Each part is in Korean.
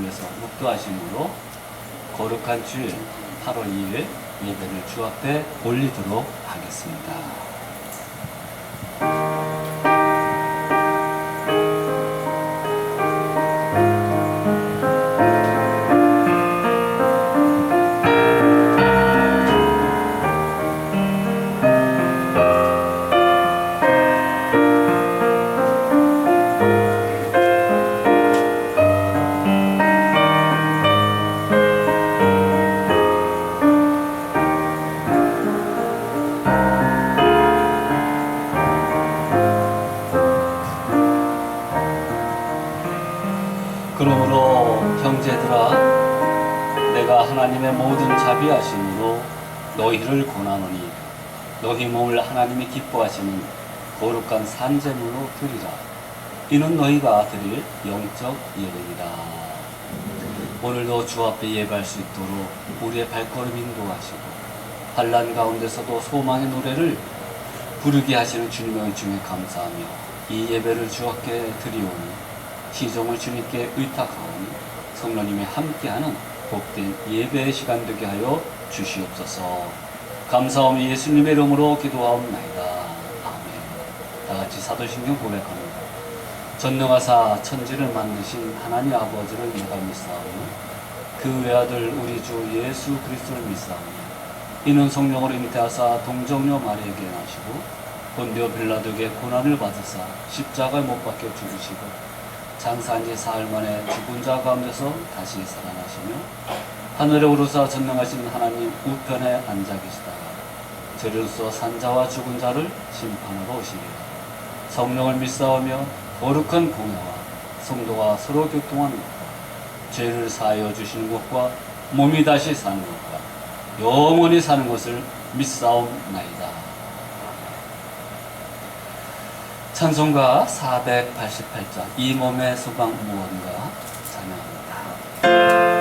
위해서 묵도하심으로 거룩한 주일 8월 2일 예배를 주 앞에 올리도록 하겠습니다. 그러므로 형제들아, 내가 하나님의 모든 자비하심으로 너희를 권하노니 너희 몸을 하나님이 기뻐하시는 거룩한 산제물로 드리라. 이는 너희가 드릴 영적 예배이다. 오늘도 주 앞에 예배할 수 있도록 우리의 발걸음 인도하시고 환난 가운데서도 소망의 노래를 부르게 하시는 주님의 은총에 감사하며 이 예배를 주 앞에 드리오니 시종을 주님께 의탁하오니 성령님이 함께하는 복된 예배의 시간 되게 하여 주시옵소서. 감사하며 예수님의 이름으로 기도하옵나이다. 아멘. 다같이 사도신경 고백합니다. 전능하사 천지를 만드신 하나님 아버지를 내가 믿사오며 그 외아들 우리 주 예수 그리스도를 믿사오며 이는 성령으로 잉태하사 동정녀 마리아에게 나시고 본디오 빌라도에게 고난을 받으사 십자가에 못 박혀 죽으시고 장사한 지 사흘 만에 죽은 자 가운데서 다시 살아나시며 하늘에 오르사 전능하신 하나님 우편에 앉아 계시다가 저리로서 산자와 죽은 자를 심판하러 오시리라. 성령을 믿사오며 거룩한 공예와 성도가 서로 교통하는 것과 죄를 사하여 주시는 것과 몸이 다시 사는 것과 영원히 사는 것을 믿사옵나이다. 찬송가 488장 이 몸의 소망 무언가 찬양합니다.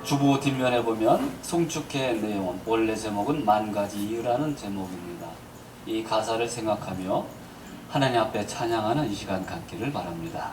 주보 뒷면에 보면 송축해 내용, 원래 제목은 만 가지 이유라는 제목입니다. 이 가사를 생각하며 하나님 앞에 찬양하는 이 시간 갖기를 바랍니다.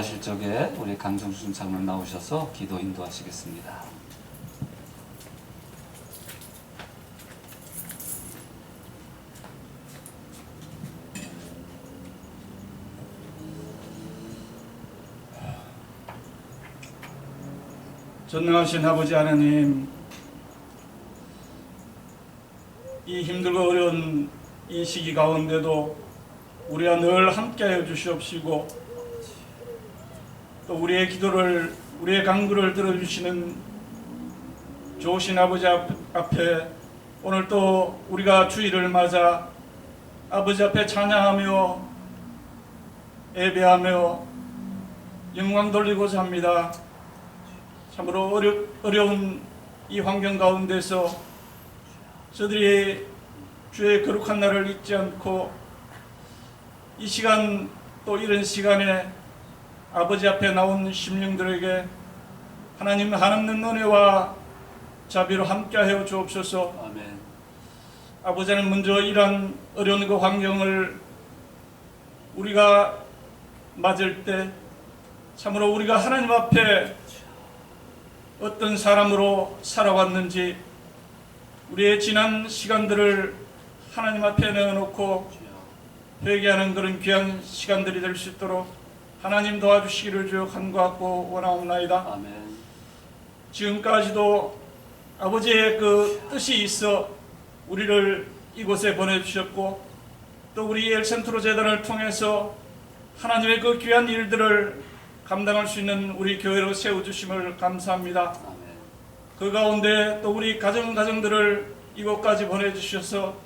기도하실 적에 우리 강정순 장로님 나오셔서 기도 인도하시겠습니다. 전능하신 아버지 하나님, 이 힘들고 어려운 이 시기 가운데도 우리와 늘 함께하여 주시옵시고, 또 우리의 기도를, 우리의 간구를 들어주시는 좋으신 아버지 앞에 오늘 또 우리가 주일을 맞아 아버지 앞에 찬양하며 예배하며 영광 돌리고자 합니다. 참으로 어려운 이 환경 가운데서 저들이 주의 거룩한 날을 잊지 않고 이 시간 또 이런 시간에 아버지 앞에 나온 심령들에게 하나님 한없는 은혜와 자비로 함께하여 주옵소서. 아멘. 아버지는 먼저 이런 어려운 그 환경을 우리가 맞을 때 참으로 우리가 하나님 앞에 어떤 사람으로 살아왔는지 우리의 지난 시간들을 하나님 앞에 내어놓고 회개하는 그런 귀한 시간들이 될 수 있도록 하나님 도와주시기를 주여 간구하고 원하옵나이다. 아멘. 지금까지도 아버지의 그 뜻이 있어 우리를 이곳에 보내주셨고 또 우리 엘센트로 재단을 통해서 하나님의 그 귀한 일들을 감당할 수 있는 우리 교회로 세워주심을 감사합니다. 아멘. 그 가운데 또 우리 가정들을 이곳까지 보내주셔서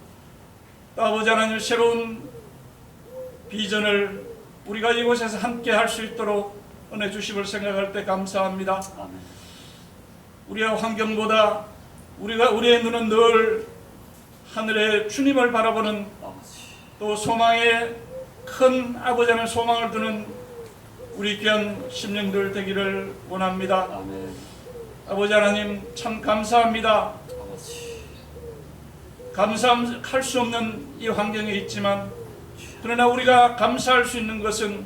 또 아버지 하나님 새로운 비전을 우리가 이곳에서 함께 할 수 있도록 은혜 주심을 생각할 때 감사합니다. 아멘. 우리의 환경보다 우리의 눈은 늘 하늘의 주님을 바라보는 아버지. 또 소망에 큰 아버지 하나님 소망을 두는 우리 귀한 심령들 되기를 원합니다. 아멘. 아버지 하나님 참 감사합니다. 아버지. 감사할 수 없는 이 환경에 있지만 그러나 우리가 감사할 수 있는 것은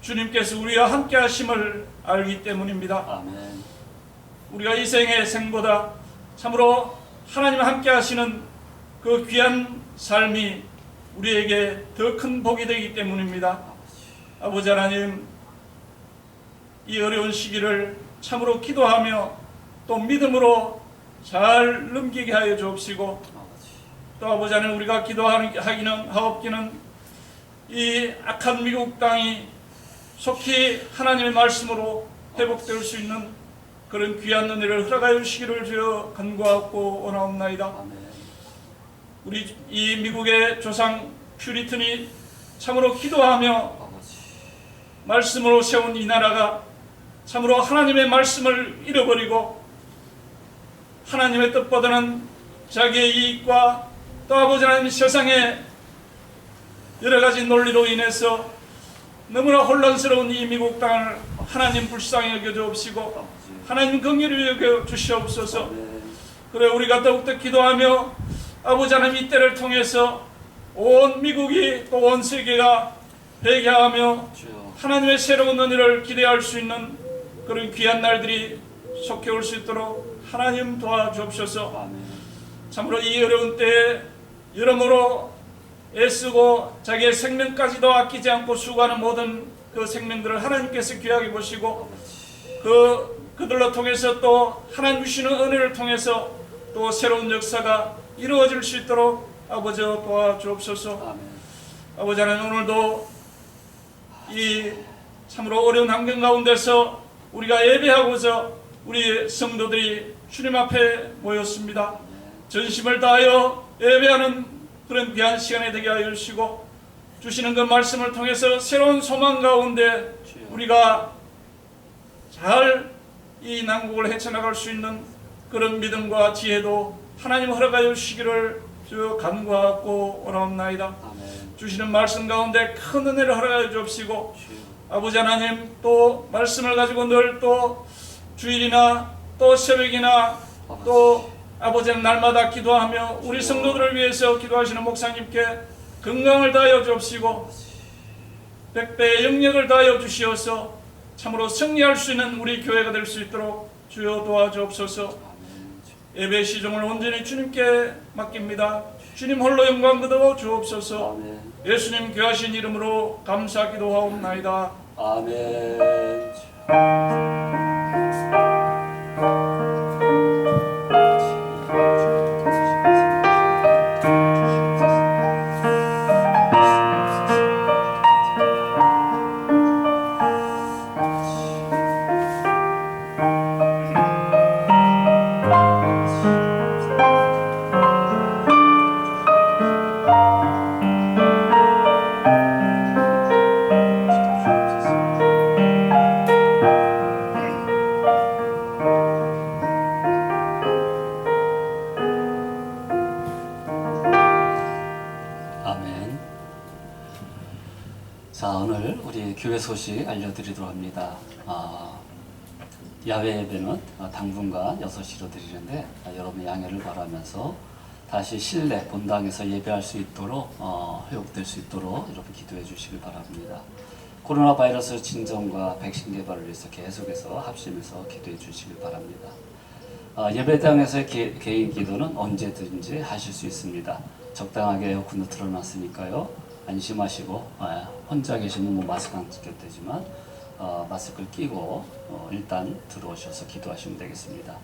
주님께서 우리와 함께 하심을 알기 때문입니다. 아멘. 우리가 이 생의 생보다 참으로 하나님 함께 하시는 그 귀한 삶이 우리에게 더 큰 복이 되기 때문입니다. 아버지 하나님, 이 어려운 시기를 참으로 기도하며 또 믿음으로 잘 넘기게 하여 주옵시고 또 아버지 하나님 우리가 기도하기는 하옵기는 이 악한 미국 땅이 속히 하나님의 말씀으로 회복될 수 있는 그런 귀한 은혜를 허락하여 주시기를 주여 간구하고 원하옵나이다. 아멘. 우리 이 미국의 조상 퓨리튼이 참으로 기도하며 아버지. 말씀으로 세운 이 나라가 참으로 하나님의 말씀을 잃어버리고 하나님의 뜻보다는 자기의 이익과 또 아버지 하나님 세상의 여러 가지 논리로 인해서 너무나 혼란스러운 이 미국 땅을 하나님 불쌍히 여겨 주옵시고 하나님 긍휼히 여겨 주시옵소서. 그래 우리가 더욱더 기도하며 아버지 하나님 이 때를 통해서 온 미국이 또 온 세계가 회개하며 하나님의 새로운 은혜를 기대할 수 있는 그런 귀한 날들이 속해 올 수 있도록 하나님 도와주옵소서. 참으로 이 어려운 때에 여러모로 애쓰고 자기의 생명까지도 아끼지 않고 수고하는 모든 그 생명들을 하나님께서 귀하게 보시고 그들로 통해서 또 하나님 주시는 은혜를 통해서 또 새로운 역사가 이루어질 수 있도록 아버지 도와주옵소서. 아버지 하나님 오늘도 이 참으로 어려운 환경 가운데서 우리가 예배하고자 우리 성도들이 주님 앞에 모였습니다. 전심을 다하여 예배하는 그런 귀한 시간이 되게 하여 주시고 주시는 그 말씀을 통해서 새로운 소망 가운데 우리가 잘 이 난국을 헤쳐나갈 수 있는 그런 믿음과 지혜도 하나님 허락하여 주시기를 주 간구하고 원하옵나이다. 주시는 말씀 가운데 큰 은혜를 허락하여 주옵시고 아버지 하나님 또 말씀을 가지고 늘 또 주일이나 또 새벽이나 또 아버지는 날마다 기도하며 우리 성도들을 위해서 기도하시는 목사님께 건강을 다하여 주옵시고 백배의 영역을 다하여 주시어서 참으로 승리할 수 있는 우리 교회가 될 수 있도록 주여 도와주옵소서. 예배 시종을 온전히 주님께 맡깁니다. 주님 홀로 영광 거두어 주옵소서. 아멘. 예수님 귀하신 이름으로 감사 기도하옵나이다. 아멘. 아멘. 자, 오늘 우리 교회 소식 알려드리도록 합니다. 야외 예배는 당분간 6시로 드리는데 여러분 양해를 바라면서 다시 실내 본당에서 예배할 수 있도록 회복될 수 있도록 여러분 기도해 주시길 바랍니다. 코로나 바이러스 진정과 백신 개발을 위해서 계속해서 합심해서 기도해 주시길 바랍니다. 예배당에서의 개인 기도는 언제든지 하실 수 있습니다. 적당하게 에어컨도 틀어놨으니까요. 안심하시고 혼자 계시면 뭐 마스크 안 쓰셔도 되지만 마스크를 끼고 일단 들어오셔서 기도하시면 되겠습니다.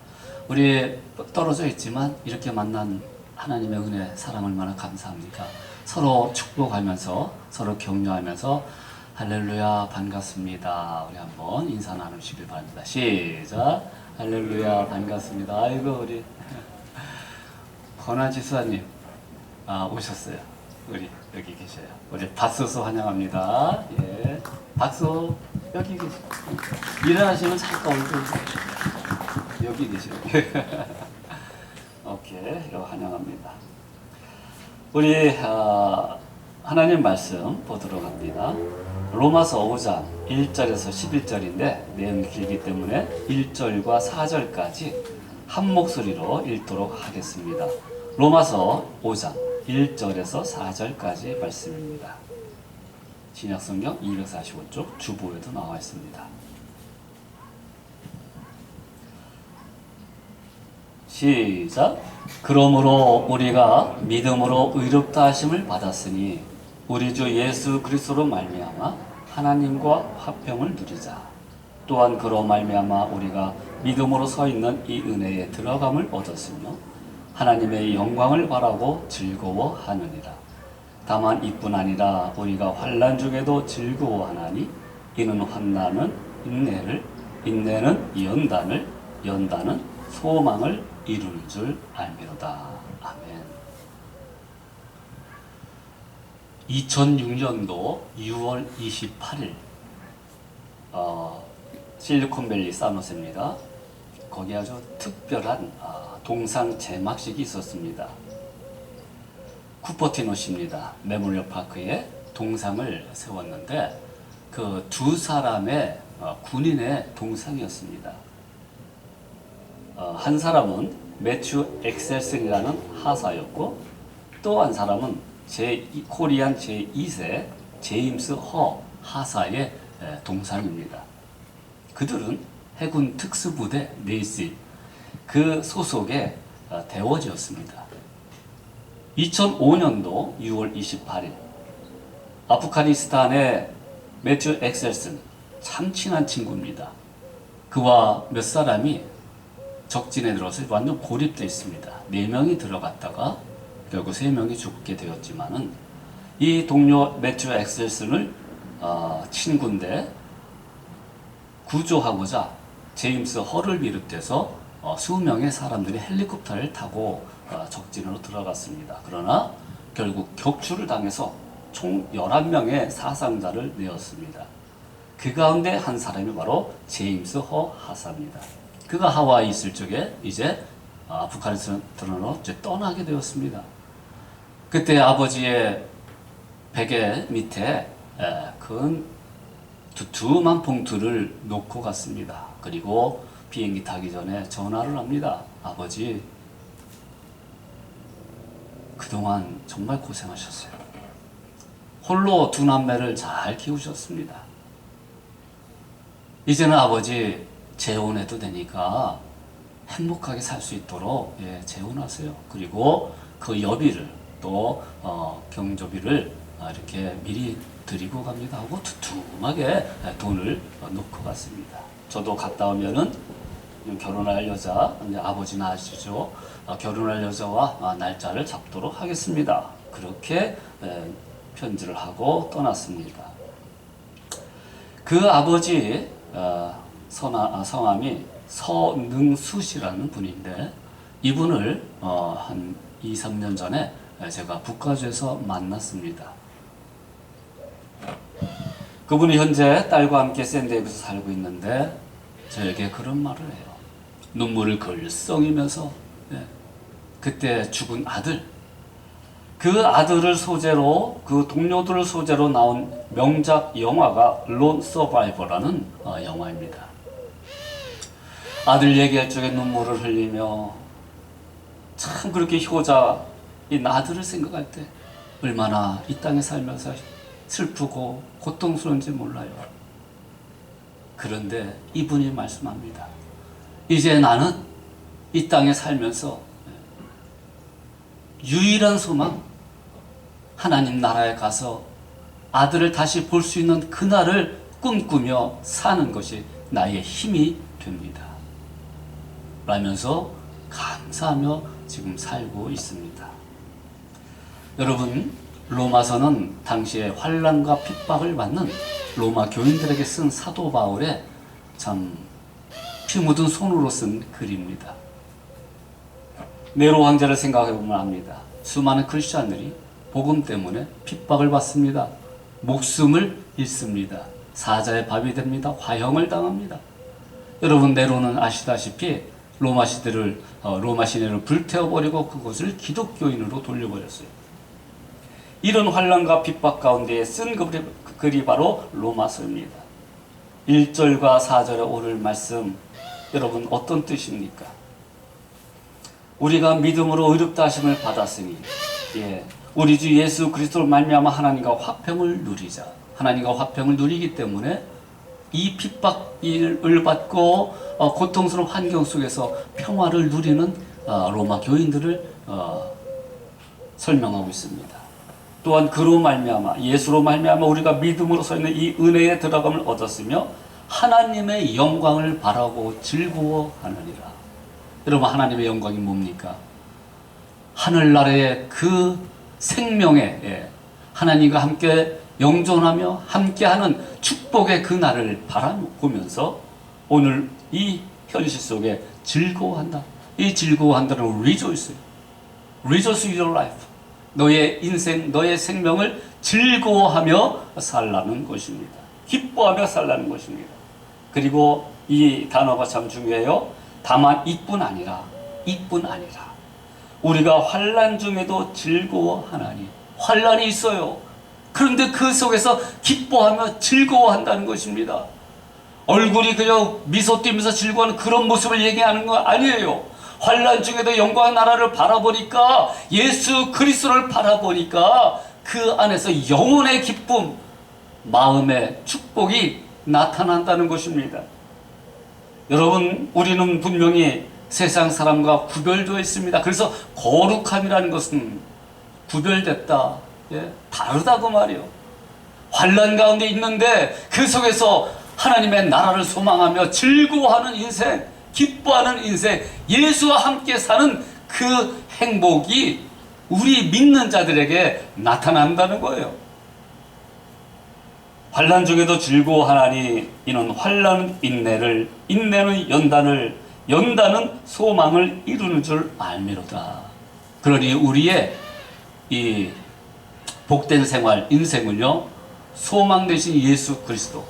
우리 떨어져 있지만 이렇게 만난 하나님의 은혜, 사랑 얼마나 감사합니까? 서로 축복하면서 서로 격려하면서 할렐루야 반갑습니다. 우리 한번 인사 나누시길 바랍니다. 시작. 할렐루야 반갑습니다. 아이고 우리 권한지 수사님 오셨어요. 우리 여기 계셔요. 우리 박수서 환영합니다. 예, 박수. 여기 계세요. 일어나시면 잠깐 얼굴 여기 계세요. 오케이, 환영합니다. 우리 하나님 말씀 보도록 합니다. 로마서 5장 1절에서 11절인데 내용이 길기 때문에 1절과 4절까지 한 목소리로 읽도록 하겠습니다. 로마서 5장 1절에서 4절까지 말씀입니다. 신약성경 245쪽 주보에도 나와 있습니다. 시작. 그러므로 우리가 믿음으로 의롭다 하심을 받았으니 우리 주 예수 그리스도로 말미암아 하나님과 화평을 누리자. 또한 그로 말미암아 우리가 믿음으로 서 있는 이 은혜에 들어감을 얻었으며 하나님의 영광을 바라고 즐거워하느니라. 다만 이뿐 아니라 우리가 환난 중에도 즐거워하나니 이는 환난은 인내를, 인내는 연단을, 연단은 소망을 이루는 줄 알미로다. 아멘. 2006년도 6월 28일 실리콘밸리 산호세입니다. 거기 아주 특별한 동상 제막식이 있었습니다. 쿠퍼티노 씨입니다. 메모리얼 파크에 동상을 세웠는데 그 두 사람의 군인의 동상이었습니다. 한 사람은 매튜 엑셀슨이라는 하사였고 또 한 사람은 코리안 제2세 제임스 허 하사의 동상입니다. 그들은 해군 특수부대 네이시 그 소속의 대원이었습니다. 2005년도 6월 28일 아프가니스탄의 매튜 엑셀슨 참 친한 친구입니다. 그와 몇 사람이 적진에 들어서 완전 고립되어 있습니다. 4명이 들어갔다가 결국 3명이 죽게 되었지만은 이 동료 매튜 엑셀슨을 친구인데 구조하고자 제임스 허를 비롯해서 수명의 사람들이 헬리콥터를 타고 적진으로 들어갔습니다. 그러나 결국 격추를 당해서 총 11명의 사상자를 내었습니다. 그 가운데 한 사람이 바로 제임스 허 하사입니다. 그가 하와이에 있을 적에 이제 아프가니스탄으로 떠나게 되었습니다. 그때 아버지의 베개 밑에 큰 두툼한 봉투를 놓고 갔습니다. 그리고 비행기 타기 전에 전화를 합니다. 아버지, 그동안 정말 고생하셨어요. 홀로 두 남매를 잘 키우셨습니다. 이제는 아버지 재혼해도 되니까 행복하게 살 수 있도록 재혼하세요. 그리고 그 여비를 또 경조비를 이렇게 미리 드리고 갑니다 하고 두툼하게 돈을 놓고 갔습니다. 저도 갔다 오면은 결혼할 여자, 이제 아버지는 아시죠? 결혼할 여자와 날짜를 잡도록 하겠습니다. 그렇게 편지를 하고 떠났습니다. 그 아버지 성함이 서능수 씨라는 분인데, 이분을 한 2, 3년 전에 제가 북가주에서 만났습니다. 그분이 현재 딸과 함께 샌디에고에서 살고 있는데 저에게 그런 말을 해요. 눈물을 글썽이면서 그때 죽은 아들, 그 아들을 소재로, 그 동료들을 소재로 나온 명작 영화가 론 서바이버라는 영화입니다. 아들 얘기할 적에 눈물을 흘리며 참 그렇게 효자인 아들을 생각할 때 얼마나 이 땅에 살면서 슬프고 고통스러운지 몰라요. 그런데 이분이 말씀합니다. 이제 나는 이 땅에 살면서 유일한 소망, 하나님 나라에 가서 아들을 다시 볼 수 있는 그날을 꿈꾸며 사는 것이 나의 힘이 됩니다. 라면서 감사하며 지금 살고 있습니다. 여러분, 로마서는 당시에 환난과 핍박을 받는 로마 교인들에게 쓴 사도 바울의 참 피 묻은 손으로 쓴 글입니다. 네로 황제를 생각해 보면 압니다. 수많은 크리스찬들이 복음 때문에 핍박을 받습니다. 목숨을 잃습니다. 사자의 밥이 됩니다. 화형을 당합니다. 여러분, 네로는 아시다시피 로마 시내를 불태워버리고 그것을 기독교인으로 돌려버렸어요. 이런 환난과 핍박 가운데 쓴 글이 바로 로마서입니다. 1절과 4절에 오를 말씀, 여러분 어떤 뜻입니까? 우리가 믿음으로 의롭다 하심을 받았으니 우리 주 예수 그리스도로 말미암아 하나님과 화평을 누리자. 하나님과 화평을 누리기 때문에 이 핍박을 받고 고통스러운 환경 속에서 평화를 누리는 로마 교인들을 설명하고 있습니다. 또한 그로 말미암아, 예수로 말미암아 우리가 믿음으로 서 있는 이 은혜에 들어감을 얻었으며 하나님의 영광을 바라고 즐거워하느니라. 여러분, 하나님의 영광이 뭡니까? 하늘나라의 그 생명에 하나님과 함께 영존하며 함께하는 축복의 그 날을 바라보면서 오늘 이 현실 속에 즐거워한다. 이 즐거워한다는 rejoice. rejoice in your life. 너의 인생, 너의 생명을 즐거워하며 살라는 것입니다. 기뻐하며 살라는 것입니다. 그리고 이 단어가 참 중요해요. 다만 이뿐 아니라 우리가 환난 중에도 즐거워하나니. 환난이 있어요. 그런데 그 속에서 기뻐하며 즐거워한다는 것입니다. 얼굴이 그냥 미소 띠면서 즐거워하는 그런 모습을 얘기하는 거 아니에요. 환난 중에도 영광의 나라를 바라보니까, 예수 그리스도를 바라보니까 그 안에서 영혼의 기쁨, 마음의 축복이 나타난다는 것입니다. 여러분, 우리는 분명히 세상 사람과 구별되어 있습니다. 그래서 거룩함이라는 것은 구별됐다, 다르다고 말이에요. 환난 가운데 있는데 그 속에서 하나님의 나라를 소망하며 즐거워하는 인생, 기뻐하는 인생, 예수와 함께 사는 그 행복이 우리 믿는 자들에게 나타난다는 거예요. 환난 중에도 즐거워하나니 이는 환난은 인내를, 인내는 연단을, 연단은 소망을 이루는 줄 알미로다. 그러니 우리의 이 복된 생활, 인생을요, 소망 되신 예수 그리스도,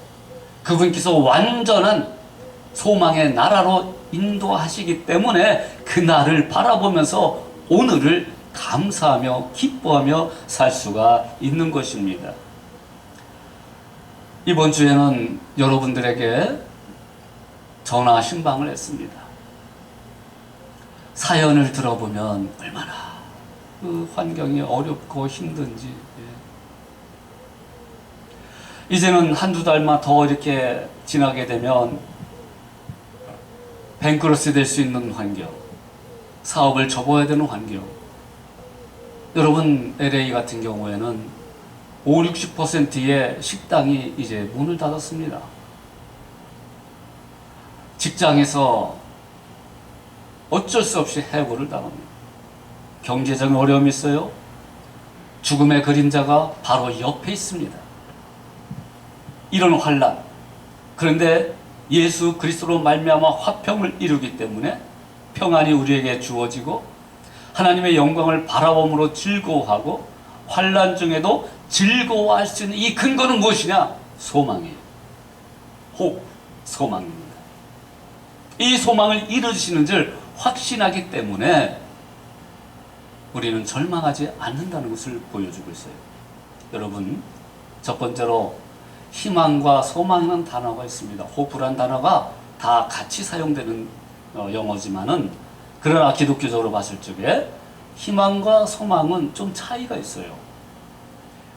그분께서 완전한 소망의 나라로 인도하시기 때문에 그 날을 바라보면서 오늘을 감사하며 기뻐하며 살 수가 있는 것입니다. 이번 주에는 여러분들에게 전화 신방을 했습니다. 사연을 들어보면 얼마나 그 환경이 어렵고 힘든지. 이제는 한두 달만 더 이렇게 지나게 되면 뱅크러스 될 수 있는 환경, 사업을 접어야 되는 환경. 여러분, LA 같은 경우에는 50~60%의 식당이 이제 문을 닫았습니다. 직장에서 어쩔 수 없이 해고를 당합니다. 경제적인 어려움이 있어요. 죽음의 그림자가 바로 옆에 있습니다. 이런 환난. 그런데 예수 그리스도로 말미암아 화평을 이루기 때문에 평안이 우리에게 주어지고 하나님의 영광을 바라봄으로 즐거워하고 환난 중에도 즐거워할 수 있는 이 근거는 무엇이냐? 소망이에요. 소망입니다. 이 소망을 이루시는 줄 확신하기 때문에 우리는 절망하지 않는다는 것을 보여주고 있어요. 여러분, 첫 번째로 희망과 소망이라는 단어가 있습니다. 호프라는 단어가 다 같이 사용되는 영어지만은, 그러나 기독교적으로 봤을 적에 희망과 소망은 좀 차이가 있어요.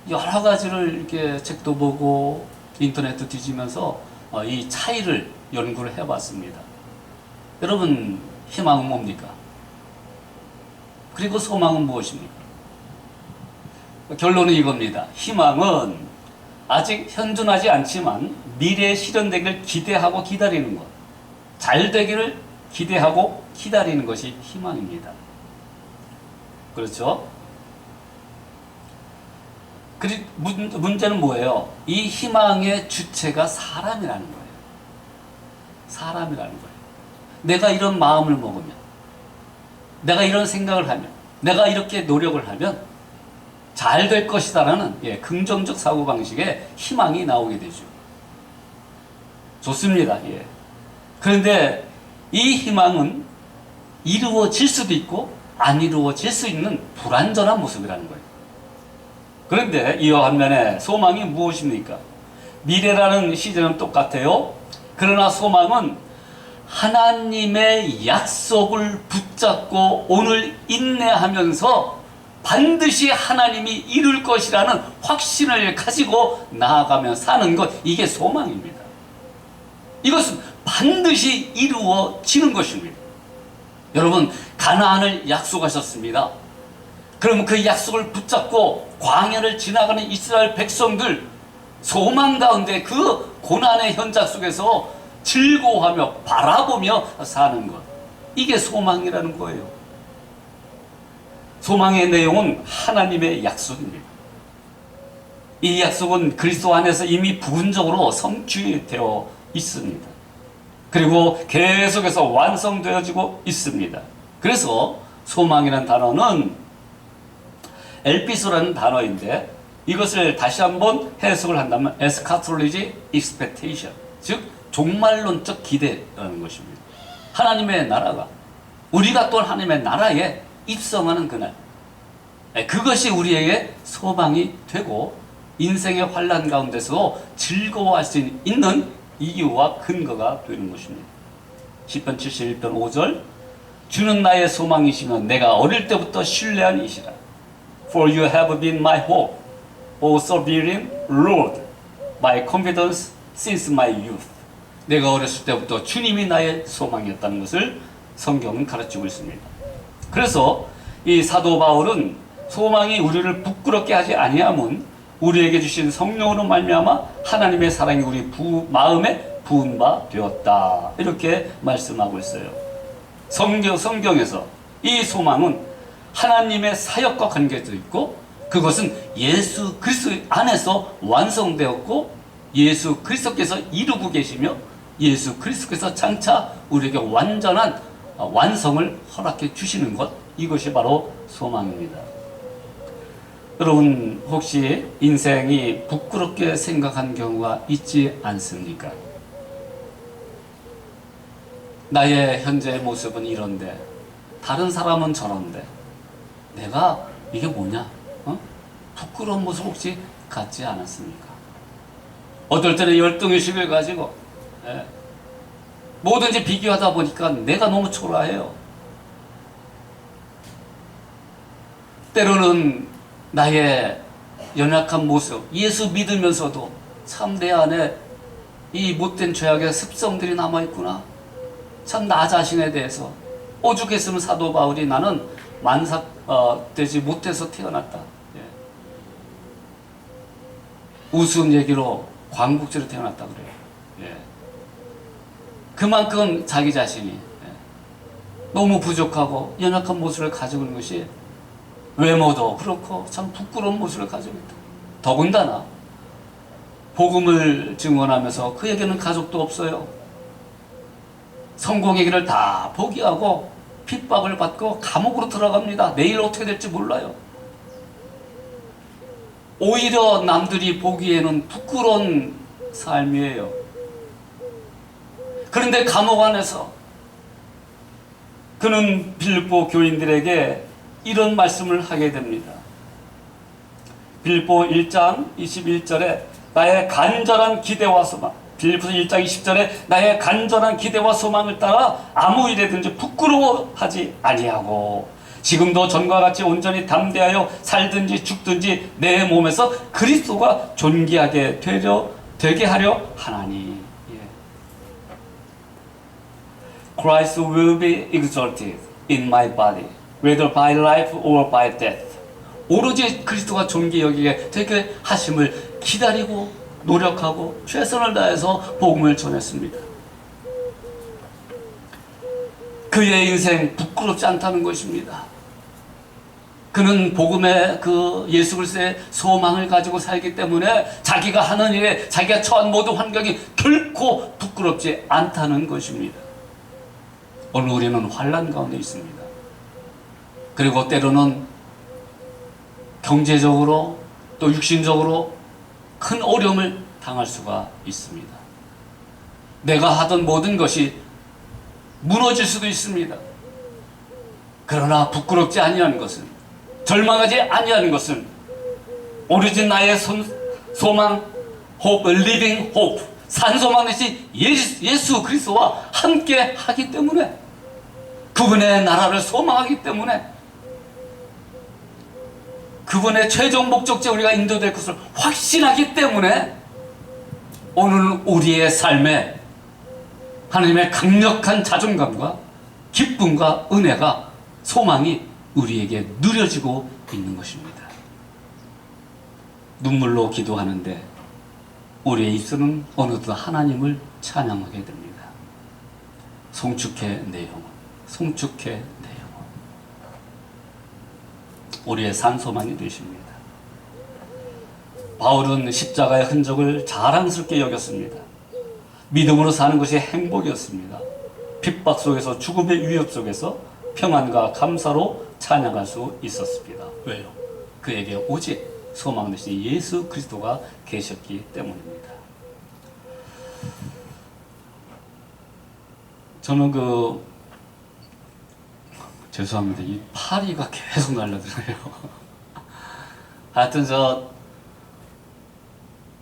여러 가지를 이렇게 책도 보고 인터넷도 뒤지면서 이 차이를 연구를 해봤습니다. 여러분, 희망은 뭡니까? 그리고 소망은 무엇입니까? 결론은 이겁니다. 희망은 아직 현존하지 않지만 미래에 실현되기를 기대하고 기다리는 것, 잘 되기를 기대하고 기다리는 것이 희망입니다. 그렇죠? 그리고 문제는 뭐예요? 이 희망의 주체가 사람이라는 거예요. 사람이라는 거예요. 내가 이런 마음을 먹으면, 내가 이런 생각을 하면, 내가 이렇게 노력을 하면 잘 될 것이다라는 긍정적 사고방식의 희망이 나오게 되죠. 좋습니다. 그런데 이 희망은 이루어질 수도 있고 안 이루어질 수 있는 불완전한 모습이라는 거예요. 그런데 이와 반면에 소망이 무엇입니까? 미래라는 시제는 똑같아요. 그러나 소망은 하나님의 약속을 붙잡고 오늘 인내하면서 반드시 하나님이 이룰 것이라는 확신을 가지고 나아가며 사는 것, 이게 소망입니다. 이것은 반드시 이루어지는 것입니다. 여러분, 가나안을 약속하셨습니다. 그럼 그 약속을 붙잡고 광야를 지나가는 이스라엘 백성들, 소망 가운데 그 고난의 현장 속에서 즐거워하며 바라보며 사는 것, 이게 소망이라는 거예요. 소망의 내용은 하나님의 약속입니다. 이 약속은 그리스도 안에서 이미 부분적으로 성취되어 있습니다. 그리고 계속해서 완성되어지고 있습니다. 그래서 소망이라는 단어는 엘피소라는 단어인데, 이것을 다시 한번 해석을 한다면 에스카톨로지 익스펙테이션, 즉 종말론적 기대라는 것입니다. 하나님의 나라가, 우리가 또 하나님의 나라에 입성하는 그날, 그것이 우리에게 소망이 되고 인생의 환난 가운데서 즐거워할 수 있는 이유와 근거가 되는 것입니다. 시편 71편 5절, 주는 나의 소망이시면 내가 어릴 때부터 신뢰한 이시라. For you have been my hope, O sovereign Lord, my confidence since my youth. 내가 어렸을 때부터 주님이 나의 소망이었다는 것을 성경은 가르치고 있습니다. 그래서 이 사도 바울은 소망이 우리를 부끄럽게 하지 아니함은 우리에게 주신 성령으로 말미암아 하나님의 사랑이 우리 마음에 부은 바 되었다, 이렇게 말씀하고 있어요. 성경에서 이 소망은 하나님의 사역과 관계도 있고, 그것은 예수 그리스도 안에서 완성되었고 예수 그리스도께서 이루고 계시며 예수 그리스도께서 장차 우리에게 완전한 완성을 허락해 주시는 것, 이것이 바로 소망입니다. 여러분, 혹시 인생이 부끄럽게 생각한 경우가 있지 않습니까? 나의 현재의 모습은 이런데 다른 사람은 저런데 내가 이게 뭐냐? 부끄러운 모습 혹시 갖지 않았습니까? 어떨 때는 열등의식을 가지고 뭐든지 비교하다 보니까 내가 너무 초라해요. 때로는 나의 연약한 모습, 예수 믿으면서도 참 내 안에 이 못된 죄악의 습성들이 남아있구나. 참 나 자신에 대해서 오죽했으면 사도 바울이 나는 만삭되지 못해서 태어났다. 예. 우스운 얘기로 광국지로 태어났다 그래요. 예. 그만큼 자기 자신이 너무 부족하고 연약한 모습을 가지고 있는 것이 외모도 그렇고 참 부끄러운 모습을 가지고 있다. 더군다나 복음을 증언하면서 그에게는 가족도 없어요. 성공의 길을 다 포기하고 핍박을 받고 감옥으로 들어갑니다. 내일 어떻게 될지 몰라요. 오히려 남들이 보기에는 부끄러운 삶이에요. 그런데 감옥 안에서 그는 빌립보 교인들에게 이런 말씀을 하게 됩니다. 빌립보 1장 21절에 나의 간절한 기대와 소망, 빌립보서 1장 20절에 나의 간절한 기대와 소망을 따라 아무 일에든지 부끄러워하지 아니하고 지금도 전과 같이 온전히 담대하여 살든지 죽든지 내 몸에서 그리스도가 존귀하게 되게 하려 하나니. Christ will be exalted in my body, whether by life or by death. 오로지 그리스도가 존귀 여기게 되게 하심을 기다리고 노력하고 최선을 다해서 복음을 전했습니다. 그의 인생 부끄럽지 않다는 것입니다. 그는 복음의 그 예수 그리스도의 소망을 가지고 살기 때문에 자기가 하는 일에 자기가 처한 모든 환경이 결코 부끄럽지 않다는 것입니다. 오늘 우리는 환난 가운데 있습니다. 그리고 때로는 경제적으로 또 육신적으로 큰 어려움을 당할 수가 있습니다. 내가 하던 모든 것이 무너질 수도 있습니다. 그러나 부끄럽지 아니하는 것은, 절망하지 아니하는 것은 오로지 나의 소망, hope, living hope, 산소망 대신 예수 그리스도와 함께 하기 때문에, 그분의 나라를 소망하기 때문에, 그분의 최종 목적지에 우리가 인도될 것을 확신하기 때문에 오늘 우리의 삶에 하나님의 강력한 자존감과 기쁨과 은혜가, 소망이 우리에게 누려지고 있는 것입니다. 눈물로 기도하는데 우리의 입술은 어느덧 하나님을 찬양하게 됩니다. 송축해 내 영혼, 송축해 내 영혼. 우리의 산소망이 되십니다. 바울은 십자가의 흔적을 자랑스럽게 여겼습니다. 믿음으로 사는 것이 행복이었습니다. 핍박 속에서, 죽음의 위협 속에서 평안과 감사로 찬양할 수 있었습니다. 왜요? 그에게 오직 소망 되신 예수 그리스도가 계셨기 때문입니다. 저는 죄송합니다. 이 파리가 계속 날라들어요. 하여튼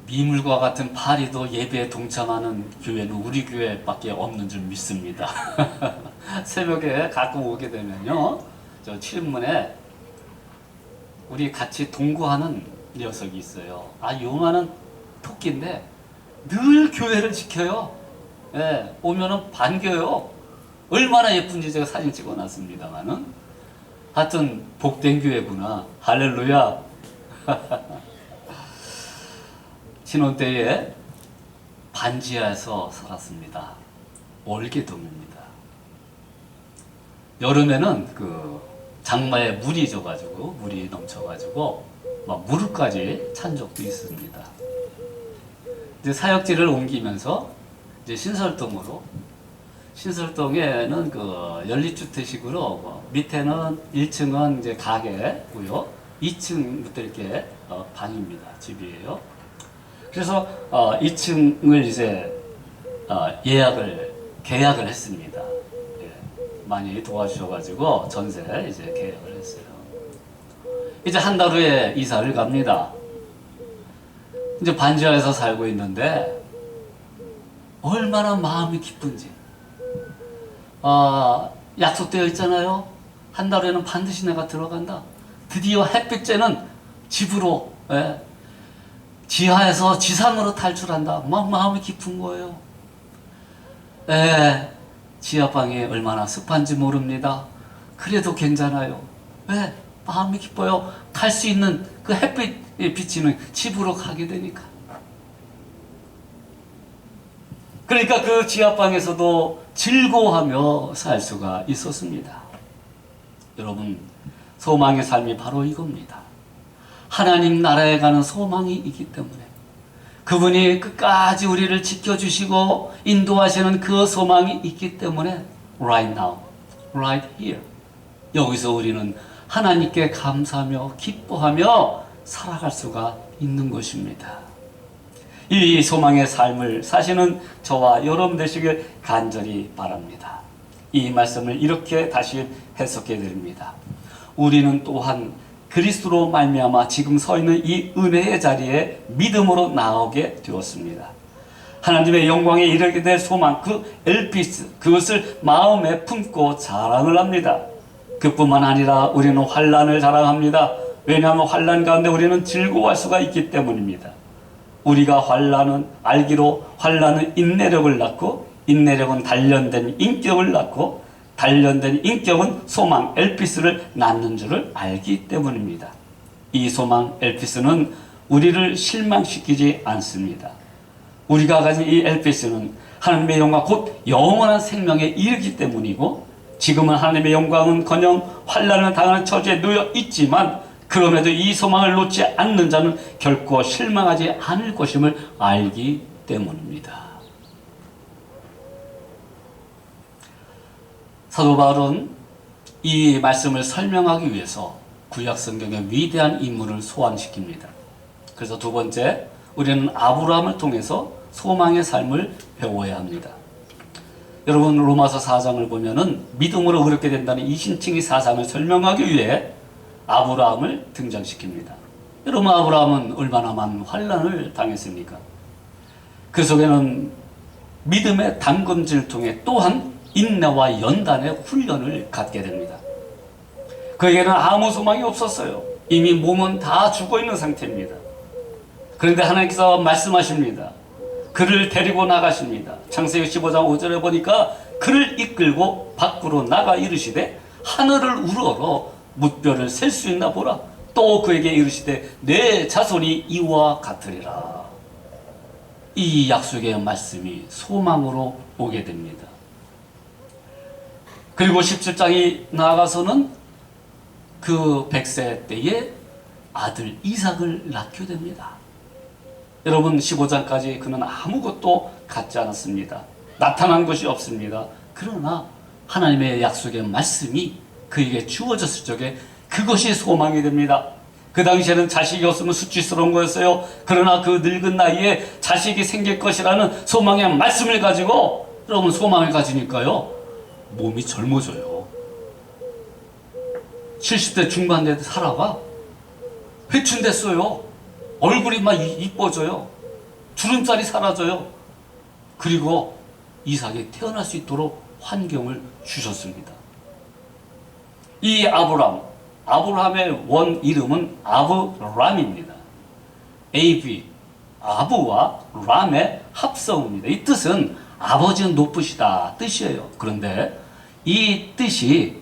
미물과 같은 파리도 예배에 동참하는 교회는 우리 교회밖에 없는 줄 믿습니다. 새벽에 가끔 오게 되면요, 저 칠문에 우리 같이 동거하는 녀석이 있어요. 요만한 토끼인데 늘 교회를 지켜요. 예, 오면은 반겨요. 얼마나 예쁜지 제가 사진 찍어놨습니다만은, 하여튼 복된 교회구나. 할렐루야. 신혼 때에 반지하에서 살았습니다. 월계동입니다. 여름에는 장마에 물이 져가지고, 물이 넘쳐가지고 막 무릎까지 찬 적도 있습니다. 이제 사역지를 옮기면서 이제 신설동에는 연립주택식으로 밑에는 1층은 이제 가게고요, 2층부터 이렇게 방입니다. 집이에요. 그래서 2층을 이제 계약을 했습니다. 예, 많이 도와주셔가지고 전세 이제 계약을 했어요. 이제 한 달 후에 이사를 갑니다. 이제 반지하에서 살고 있는데 얼마나 마음이 기쁜지. 약속되어 있잖아요. 한 달 후에는 반드시 내가 들어간다. 드디어 햇빛째는 집으로, 지하에서 지상으로 탈출한다. 막 마음이 깊은 거예요. 지하방이 얼마나 습한지 모릅니다. 그래도 괜찮아요. 왜? 마음이 기뻐요. 갈 수 있는 그 햇빛이 비치는 집으로 가게 되니까. 그러니까 그 지하방에서도 즐거워하며 살 수가 있었습니다. 여러분, 소망의 삶이 바로 이겁니다. 하나님 나라에 가는 소망이 있기 때문에, 그분이 끝까지 우리를 지켜주시고 인도하시는 그 소망이 있기 때문에 right now, right here, 여기서 우리는 하나님께 감사하며 기뻐하며 살아갈 수가 있는 것입니다. 이 소망의 삶을 사시는 저와 여러분 되시길 간절히 바랍니다. 이 말씀을 이렇게 다시 해석해 드립니다. 우리는 또한 그리스도로 말미암아 지금 서 있는 이 은혜의 자리에 믿음으로 나오게 되었습니다. 하나님의 영광에 이르게 될 소망, 그 엘피스, 그것을 마음에 품고 자랑을 합니다. 그뿐만 아니라 우리는 환난을 자랑합니다. 왜냐하면 환난 가운데 우리는 즐거워할 수가 있기 때문입니다. 우리가 환난은 알기로 환난은 인내력을 낳고, 인내력은 단련된 인격을 낳고, 단련된 인격은 소망 엘피스를 낳는 줄을 알기 때문입니다. 이 소망 엘피스는 우리를 실망시키지 않습니다. 우리가 가진 이 엘피스는 하나님의 영광 곧 영원한 생명에 이르기 때문이고, 지금은 하나님의 영광은커녕 환난을 당하는 처지에 놓여 있지만 그럼에도 이 소망을 놓지 않는 자는 결코 실망하지 않을 것임을 알기 때문입니다. 사도 바울은 이 말씀을 설명하기 위해서 구약 성경의 위대한 인물을 소환시킵니다. 그래서 두 번째, 우리는 아브라함을 통해서 소망의 삶을 배워야 합니다. 여러분, 로마서 4장을 보면은 믿음으로 의롭게 된다는 이신칭의 사상을 설명하기 위해 아브라함을 등장시킵니다. 여러분, 아브라함은 얼마나 많은 환난을 당했습니까? 그 속에는 믿음의 담금질을 통해 또한 인내와 연단의 훈련을 갖게 됩니다. 그에게는 아무 소망이 없었어요. 이미 몸은 다 죽어 있는 상태입니다. 그런데 하나님께서 말씀하십니다. 그를 데리고 나가십니다. 창세기 15장 5절에 보니까 그를 이끌고 밖으로 나가 이르시되 하늘을 우러러 뭇별을 셀 수 있나 보라. 또 그에게 이르시되 내 자손이 이와 같으리라. 이 약속의 말씀이 소망으로 오게 됩니다. 그리고 17장이 나아가서는 그 100세 때에 아들 이삭을 낳게 됩니다. 여러분, 15장까지 그는 아무것도 갖지 않았습니다. 나타난 것이 없습니다. 그러나 하나님의 약속의 말씀이 그에게 주어졌을 적에 그것이 소망이 됩니다. 그 당시에는 자식이 없으면 수치스러운 거였어요. 그러나 그 늙은 나이에 자식이 생길 것이라는 소망의 말씀을 가지고, 여러분, 소망을 가지니까요, 몸이 젊어져요. 70대 중반 돼 살아가 회춘됐어요. 얼굴이 막 이뻐져요. 주름살이 사라져요. 그리고 이삭이 태어날 수 있도록 환경을 주셨습니다. 이 아브라함의 원 이름은 아브람입니다. AV, 아브와 람의 합성입니다. 이 뜻은 아버지는 높으시다 뜻이에요. 그런데 이 뜻이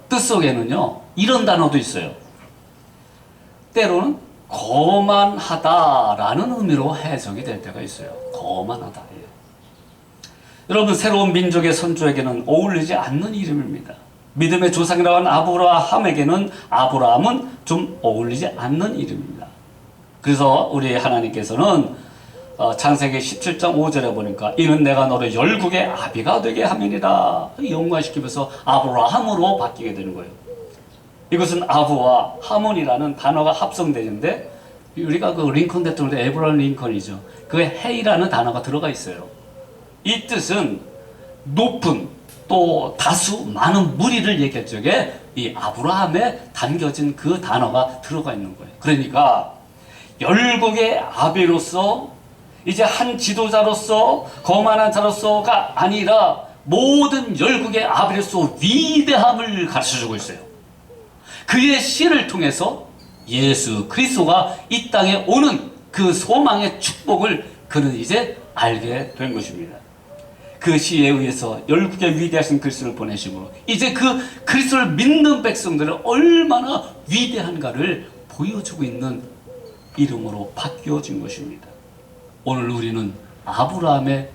뜻 속에는요 이런 단어도 있어요. 때로는 거만하다라는 의미로 해석이 될 때가 있어요. 거만하다. 예. 여러분, 새로운 민족의 선조에게는 어울리지 않는 이름입니다. 믿음의 조상이라고 하는 아브라함에게는 아브라함은 좀 어울리지 않는 이름입니다. 그래서 우리 하나님께서는 창세기 17장 5절에 보니까 이는 내가 너를 열국의 아비가 되게 함이니라 영광시키면서 아브라함으로 바뀌게 되는 거예요. 이것은 아브와 하몬이라는 단어가 합성되는데, 우리가 그 링컨 대통령 에브라임 링컨이죠. 그에 헤이라는 단어가 들어가 있어요. 이 뜻은 높은, 또 다수 많은 무리를 얘기할 적에 이 아브라함에 담겨진 그 단어가 들어가 있는 거예요. 그러니까 열국의 아비로서, 이제 한 지도자로서, 거만한 자로서가 아니라 모든 열국의 아비로서 위대함을 가르쳐주고 있어요. 그의 씨를 통해서 예수 그리스도가 이 땅에 오는 그 소망의 축복을 그는 이제 알게 된 것입니다. 그 시에 의해서 12개 위대하신 그리스도를 보내시고 이제 그 그리스도를 믿는 백성들은 얼마나 위대한가를 보여주고 있는 이름으로 바뀌어진 것입니다. 오늘 우리는 아브라함의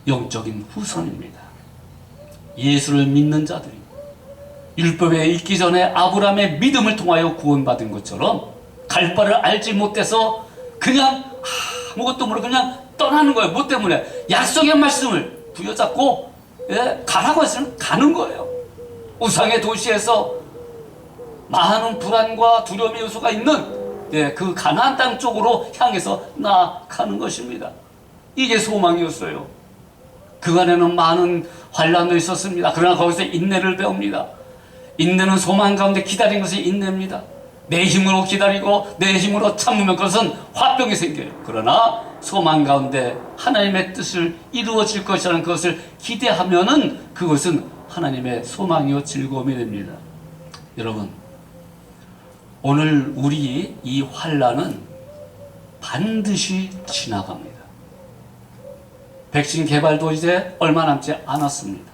영적인 후손입니다. 예수를 믿는 자들이 율법에 있기 전에 아브라함의 믿음을 통하여 구원받은 것처럼 갈 바를 알지 못해서 그냥 아무것도 모르고 그냥 떠나는 거예요. 뭐 때문에? 약속의 말씀을 부여잡고 가라고 했으면 가는 거예요. 우상의 도시에서 많은 불안과 두려움의 요소가 있는 그 가나안 땅 쪽으로 향해서 나아가는 것입니다. 이게 소망이었어요. 그간에는 많은 환난도 있었습니다. 그러나 거기서 인내를 배웁니다. 인내는 소망 가운데 기다린 것이 인내입니다. 내 힘으로 기다리고 내 힘으로 참으면 그것은 화병이 생겨요. 그러나 소망 가운데 하나님의 뜻을 이루어질 것이라는 것을 기대하면은 그것은 하나님의 소망이요 즐거움이 됩니다. 여러분, 오늘 우리 이 환난은 반드시 지나갑니다. 백신 개발도 이제 얼마 남지 않았습니다.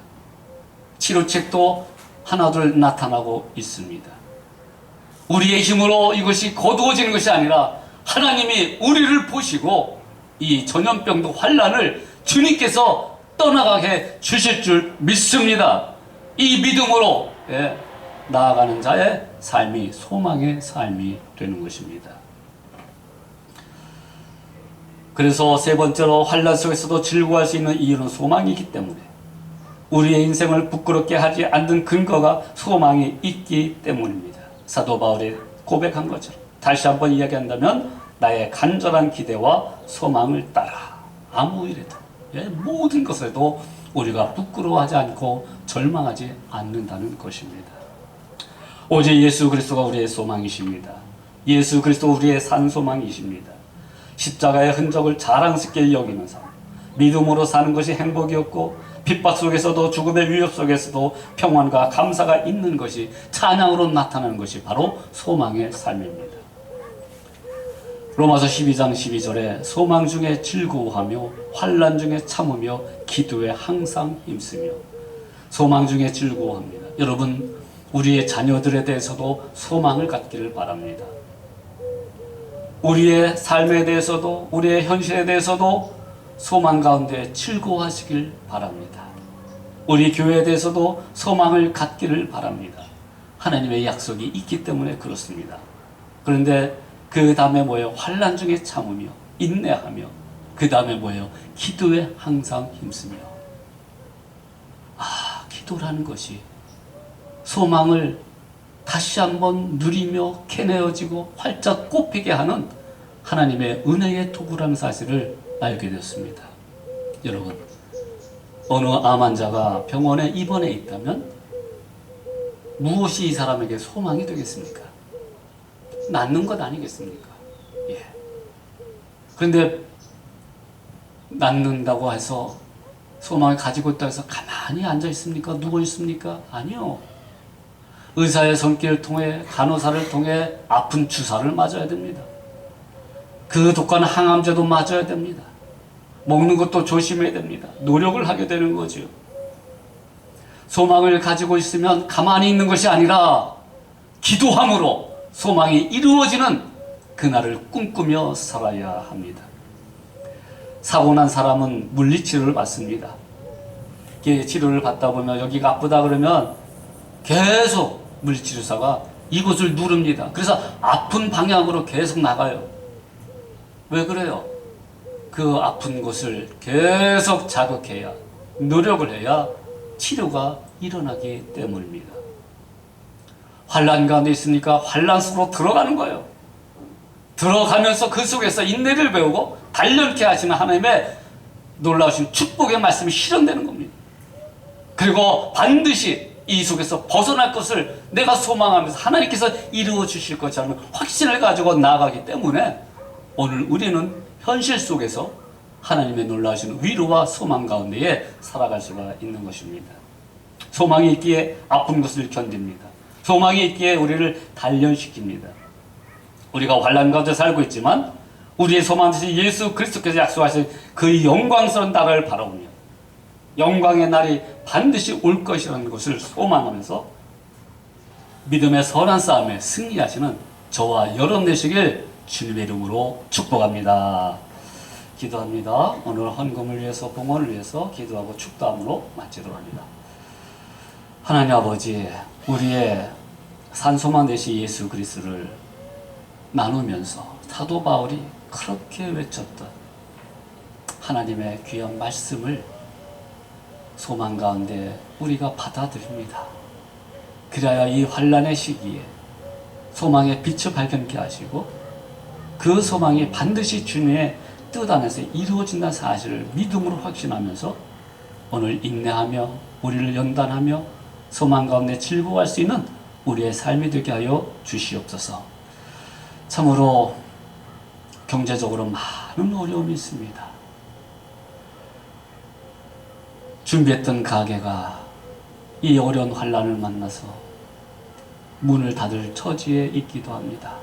치료책도 하나둘 나타나고 있습니다. 우리의 힘으로 이것이 거두어지는 것이 아니라 하나님이 우리를 보시고 이 전염병도 환난을 주님께서 떠나가게 주실 줄 믿습니다. 이 믿음으로 나아가는 자의 삶이 소망의 삶이 되는 것입니다. 그래서 세 번째로 환난 속에서도 즐거워할 수 있는 이유는 소망이기 때문에 우리의 인생을 부끄럽게 하지 않는 근거가 소망이 있기 때문입니다. 사도 바울이 고백한 것처럼 다시 한번 이야기한다면 나의 간절한 기대와 소망을 따라 아무 일에도 모든 것에도 우리가 부끄러워하지 않고 절망하지 않는다는 것입니다. 오직 예수 그리스도가 우리의 소망이십니다. 예수 그리스도 우리의 산소망이십니다. 십자가의 흔적을 자랑스럽게 여기는 삶, 믿음으로 사는 것이 행복이었고 핍박 속에서도 죽음의 위협 속에서도 평안과 감사가 있는 것이 찬양으로 나타나는 것이 바로 소망의 삶입니다. 로마서 12장 12절에 소망 중에 즐거워하며 환난 중에 참으며 기도에 항상 힘쓰며 소망 중에 즐거워합니다. 여러분, 우리의 자녀들에 대해서도 소망을 갖기를 바랍니다. 우리의 삶에 대해서도 우리의 현실에 대해서도 소망 가운데 즐거워하시길 바랍니다. 우리 교회에 대해서도 소망을 갖기를 바랍니다. 하나님의 약속이 있기 때문에 그렇습니다. 그런데 그 다음에 뭐예요? 환난 중에 참으며 인내하며 그 다음에 뭐예요? 기도에 항상 힘쓰며. 기도라는 것이 소망을 다시 한번 누리며 캐내어지고 활짝 꽃피게 하는 하나님의 은혜의 도구라는 사실을 알게 되었습니다. 여러분, 어느 암 환자가 병원에 입원해 있다면 무엇이 이 사람에게 소망이 되겠습니까? 낫는 것 아니겠습니까? 그런데 낫는다고 해서 소망을 가지고 있다고 해서 가만히 앉아 있습니까? 누워 있습니까? 아니요. 의사의 손길을 통해 간호사를 통해 아픈 주사를 맞아야 됩니다. 그 독한 항암제도 맞아야 됩니다. 먹는 것도 조심해야 됩니다. 노력을 하게 되는 거죠. 소망을 가지고 있으면 가만히 있는 것이 아니라 기도함으로 소망이 이루어지는 그날을 꿈꾸며 살아야 합니다. 사고 난 사람은 물리치료를 받습니다. 치료를 받다 보면 여기가 아프다 그러면 계속 물리치료사가 이곳을 누릅니다. 그래서 아픈 방향으로 계속 나가요. 왜 그래요? 그 아픈 곳을 계속 자극해야, 노력을 해야 치료가 일어나기 때문입니다. 환난 가운데 있으니까 환난 속으로 들어가는 거예요. 들어가면서 그 속에서 인내를 배우고 단련케 하시는 하나님의 놀라우신 축복의 말씀이 실현되는 겁니다. 그리고 반드시 이 속에서 벗어날 것을 내가 소망하면서 하나님께서 이루어 주실 것이라는 확신을 가지고 나아가기 때문에 오늘 우리는 현실 속에서 하나님의 놀라우신 위로와 소망 가운데에 살아갈 수가 있는 것입니다. 소망이 있기에 아픈 것을 견딥니다. 소망이 있기에 우리를 단련시킵니다. 우리가 환난 가운데 살고 있지만 우리의 소망 대신 예수 그리스도께서 약속하신 그 영광스러운 날을 바라보며 영광의 날이 반드시 올 것이라는 것을 소망하면서 믿음의 선한 싸움에 승리하시는 저와 여러분 되시길 주님의 이름으로 축복합니다. 기도합니다. 오늘 헌금을 위해서 봉헌을 위해서 기도하고 축도함으로 마치도록 합니다. 하나님 아버지, 우리의 산소만 되신 예수 그리스도를 나누면서 사도 바울이 그렇게 외쳤던 하나님의 귀한 말씀을 소망 가운데 우리가 받아들입니다. 그래야 이 환난의 시기에 소망의 빛을 발견케 하시고 그 소망이 반드시 주님의 뜻 안에서 이루어진다는 사실을 믿음으로 확신하면서 오늘 인내하며 우리를 연단하며 소망 가운데 즐거워할 수 있는 우리의 삶이 되게 하여 주시옵소서. 참으로 경제적으로 많은 어려움이 있습니다. 준비했던 가게가 이 어려운 환난을 만나서 문을 닫을 처지에 있기도 합니다.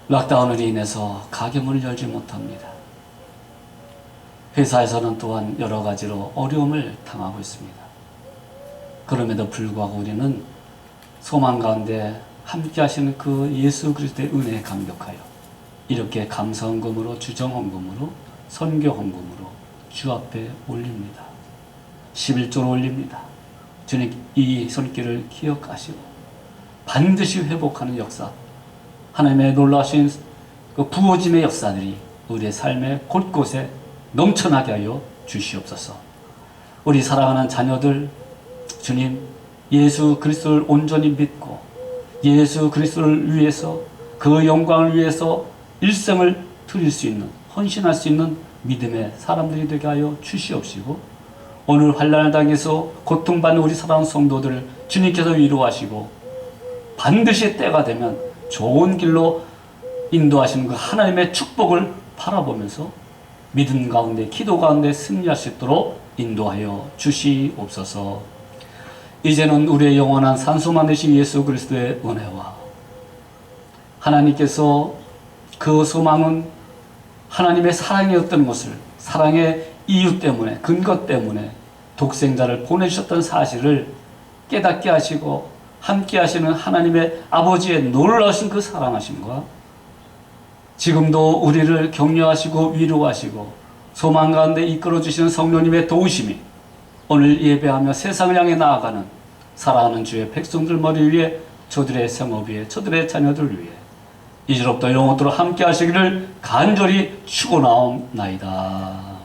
락다운으로 인해서 가게 문을 열지 못합니다. 회사에서는 또한 여러 가지로 어려움을 당하고 있습니다. 그럼에도 불구하고 우리는 소망 가운데 함께 하시는 그 예수 그리스도의 은혜에 감격하여 이렇게 감사헌금으로 주정헌금으로 선교헌금으로 주 앞에 올립니다. 11조를 올립니다. 주님 이 손길을 기억하시고 반드시 회복하는 역사, 하나님의 놀라우신 그 부어짐의 역사들이 우리의 삶의 곳곳에 넘쳐나게 하여 주시옵소서. 우리 사랑하는 자녀들, 주님 예수 그리스도를 온전히 믿고 예수 그리스도를 위해서 그 영광을 위해서 일생을 드릴 수 있는, 헌신할 수 있는 믿음의 사람들이 되게 하여 주시옵시고 오늘 환난을 당해서 고통받는 우리 사랑하는 성도들을 주님께서 위로하시고 반드시 때가 되면 좋은 길로 인도하시는 그 하나님의 축복을 바라보면서 믿음 가운데 기도 가운데 승리할 수 있도록 인도하여 주시옵소서. 이제는 우리의 영원한 산소만 되신 예수 그리스도의 은혜와 하나님께서 그 소망은 하나님의 사랑이었던 것을 사랑의 이유 때문에 근거 때문에 독생자를 보내주셨던 사실을 깨닫게 하시고 함께 하시는 하나님의 아버지의 놀라우신 그 사랑하심과 지금도 우리를 격려하시고 위로하시고 소망 가운데 이끌어주시는 성령님의 도우심이 오늘 예배하며 세상을 향해 나아가는 사랑하는 주의 백성들 머리 위에 저들의 생업 위에 저들의 자녀들 위해 이제로부터 영원토록 함께 하시기를 간절히 축원하옵나이다.